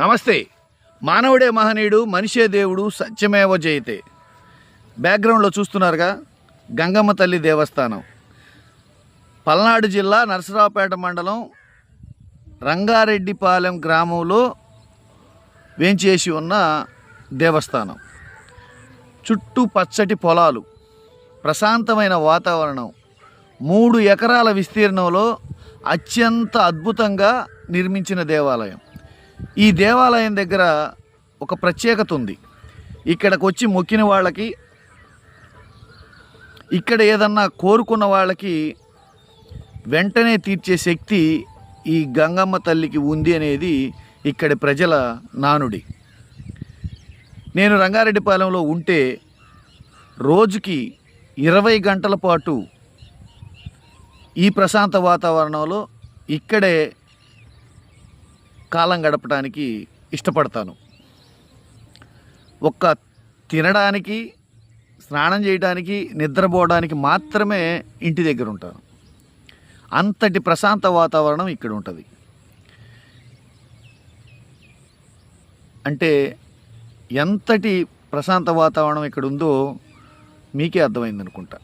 నమస్తే. మానవుడే మహనీయుడు, మనిషే దేవుడు, సత్యమేవ జయతే. బ్యాక్గ్రౌండ్లో చూస్తున్నారుగా గంగమ్మ తల్లి దేవస్థానం. పల్నాడు జిల్లా నరసరావుపేట మండలం రంగారెడ్డిపాలెం గ్రామంలో వేంచేసి ఉన్న దేవస్థానం. చుట్టూ పచ్చటి పొలాలు, ప్రశాంతమైన వాతావరణం, 3 ఎకరాల విస్తీర్ణంలో అత్యంత అద్భుతంగా నిర్మించిన దేవాలయం. ఈ దేవాలయం దగ్గర ఒక ప్రత్యేకత ఉంది. ఇక్కడికి వచ్చి మొక్కిన వాళ్ళకి, ఇక్కడ ఏదన్నా కోరుకున్న వాళ్ళకి వెంటనే తీర్చే శక్తి ఈ గంగమ్మ తల్లికి ఉంది అనేది ఇక్కడి ప్రజల నానుడి. నేను రంగారెడ్డిపాలెంలో ఉంటే రోజుకి 20 గంటల పాటు ఈ ప్రశాంత వాతావరణంలో ఇక్కడే కాలం గడపడానికి ఇష్టపడతాను. ఒక్క తినడానికి, స్నానం చేయడానికి, నిద్రపోవడానికి మాత్రమే ఇంటి దగ్గర ఉంటాను. అంతటి ప్రశాంత వాతావరణం ఇక్కడ ఉంటుంది. అంటే ఎంతటి ప్రశాంత వాతావరణం ఇక్కడ ఉందో మీకే అర్థమైంది అనుకుంటా.